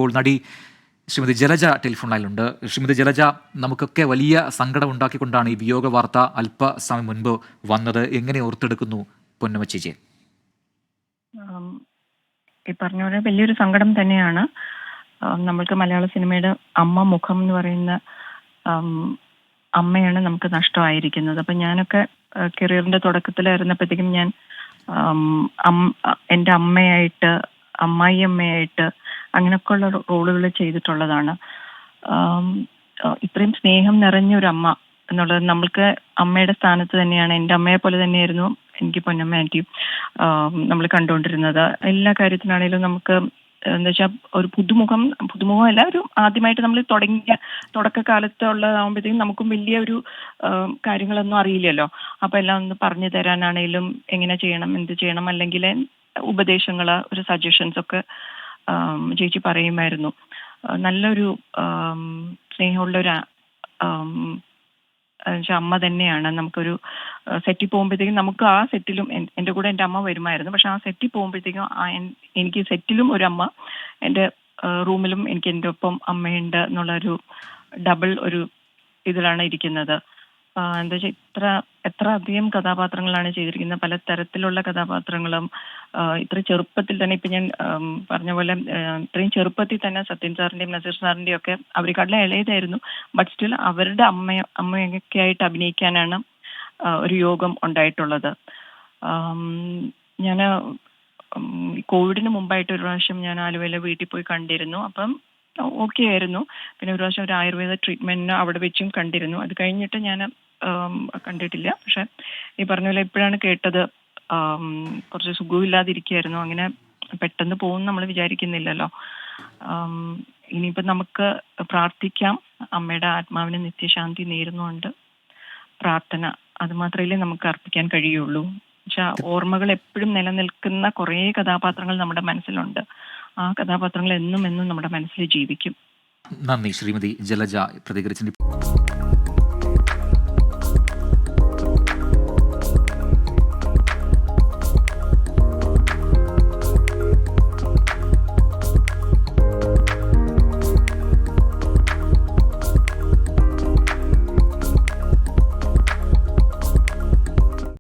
ഇപ്പോൾ നടി ശ്രീമതി ജലജ ടെലിഫോൺ ലൈനിലുണ്ട്. ശ്രീമതി ജലജ, നമുക്കൊക്കെ വലിയ സങ്കടം ഉണ്ടാക്കിക്കൊണ്ടാണ് ഈ വിയോഗ വാർത്ത അല്പസമയം മുൻപ് വന്നത്. എങ്ങനെ ഓർത്തെടുക്കുന്നു പൊന്നമ്മ ചേച്ചി? ഈ പറഞ്ഞ പോലെ വലിയൊരു സങ്കടം തന്നെയാണ്. നമ്മൾക്ക് മലയാള സിനിമയുടെ അമ്മ മുഖം എന്ന് പറയുന്ന അമ്മയാണ് നമുക്ക് നഷ്ടമായിരിക്കുന്നത്. അപ്പം ഞാനൊക്കെ കരിയറിന്റെ തുടക്കത്തിലായിരുന്നപ്പോഴത്തേക്കും ഞാൻ എൻ്റെ അമ്മയായിട്ട്, അമ്മായി അമ്മയായിട്ട് അങ്ങനെയൊക്കെ ഉള്ള റോളുകൾ ചെയ്തിട്ടുള്ളതാണ്. ഇത്രയും സ്നേഹം നിറഞ്ഞൊരു അമ്മ എന്നുള്ളത് നമ്മൾക്ക് അമ്മയുടെ സ്ഥാനത്ത് തന്നെയാണ്. എൻ്റെ അമ്മയെ പോലെ തന്നെയായിരുന്നു എനിക്ക് പൊന്നമ്മ ആൻറ്റി നമ്മൾ കണ്ടുകൊണ്ടിരുന്നത്. എല്ലാ കാര്യത്തിനാണേലും നമുക്ക് എന്താ വെച്ചാൽ ഒരു പുതുമുഖമല്ല, ഒരു ആദ്യമായിട്ട് നമ്മൾ തുടക്കകാലത്ത് ഉള്ളതാകുമ്പോഴത്തേക്കും നമുക്കും വലിയ ഒരു കാര്യങ്ങളൊന്നും അറിയില്ലല്ലോ. അപ്പം എല്ലാം ഒന്ന് പറഞ്ഞു തരാനാണേലും എങ്ങനെ ചെയ്യണം, എന്ത് ചെയ്യണം, അല്ലെങ്കിൽ ഉപദേശങ്ങൾ, ഒരു സജഷൻസ് ഒക്കെ ചേച്ചി പറയുമായിരുന്നു. നല്ലൊരു സ്നേഹമുള്ളൊരു അമ്മ തന്നെയാണ്. നമുക്കൊരു സെറ്റിൽ പോകുമ്പോഴത്തേക്കും നമുക്ക് ആ സെറ്റിലും എൻ്റെ കൂടെ എൻ്റെ അമ്മ വരുമായിരുന്നു. പക്ഷെ ആ സെറ്റിൽ പോകുമ്പോഴത്തേക്കും എനിക്ക് സെറ്റിലും ഒരു അമ്മ, എൻ്റെ റൂമിലും എനിക്ക് എൻ്റെ ഒപ്പം അമ്മയുണ്ട് എന്നുള്ളൊരു ഡബിൾ ഒരു ഇതിലാണ് ഇരിക്കുന്നത്. എന്താ വെച്ചാൽ എത്ര അധികം കഥാപാത്രങ്ങളാണ് ചെയ്തിരിക്കുന്നത്, പല തരത്തിലുള്ള കഥാപാത്രങ്ങളും. ഇത്ര ചെറുപ്പത്തിൽ തന്നെ ഇപ്പം ഞാൻ പറഞ്ഞ പോലെ ഇത്രയും ചെറുപ്പത്തിൽ തന്നെ സത്യൻ സാറിൻ്റെയും നസീർ സാറിൻ്റെയും ഒക്കെ അവരെക്കാട്ടിലും ഇളയതായിരുന്നു. ബട്ട് സ്റ്റിൽ അവരുടെ അമ്മയൊക്കെ ആയിട്ട് അഭിനയിക്കാനാണ് ഒരു യോഗം ഉണ്ടായിട്ടുള്ളത്. ഞാൻ കോവിഡിന് മുമ്പായിട്ട് ഒരു പ്രാവശ്യം ഞാൻ ആലുവയിലെ വീട്ടിൽ പോയി കണ്ടിരുന്നു. അപ്പം ഓക്കെ ആയിരുന്നു. പിന്നെ ഒരു പ്രാവശ്യം ഒരു ആയുർവേദ ട്രീറ്റ്മെന്റിന് അവിടെ വെച്ചും കണ്ടിരുന്നു. അത് കഴിഞ്ഞിട്ട് ഞാൻ കണ്ടിട്ടില്ല. പക്ഷെ ഈ പറഞ്ഞ പോലെ ഇപ്പോഴാണ് കേട്ടത്. കുറച്ച് സുഖമില്ലാതിരിക്കുകയായിരുന്നു. അങ്ങനെ പെട്ടെന്ന് പോകും നമ്മൾ വിചാരിക്കുന്നില്ലല്ലോ. ഇനിയിപ്പം നമുക്ക് പ്രാർത്ഥിക്കാം. അമ്മയുടെ ആത്മാവിന് നിത്യശാന്തി നേരുന്നുകൊണ്ട് പ്രാർത്ഥന അത് മാത്രമേ നമുക്ക് അർപ്പിക്കാൻ കഴിയുള്ളൂ. പക്ഷെ ഓർമ്മകൾ എപ്പോഴും നിലനിൽക്കുന്ന കുറേ കഥാപാത്രങ്ങൾ നമ്മുടെ മനസ്സിലുണ്ട്. ആ കഥാപാത്രങ്ങൾ എന്നും നമ്മുടെ മനസ്സിൽ ജീവിക്കും. നന്ദി ശ്രീമതി ജലജ പ്രതികരിച്ചു.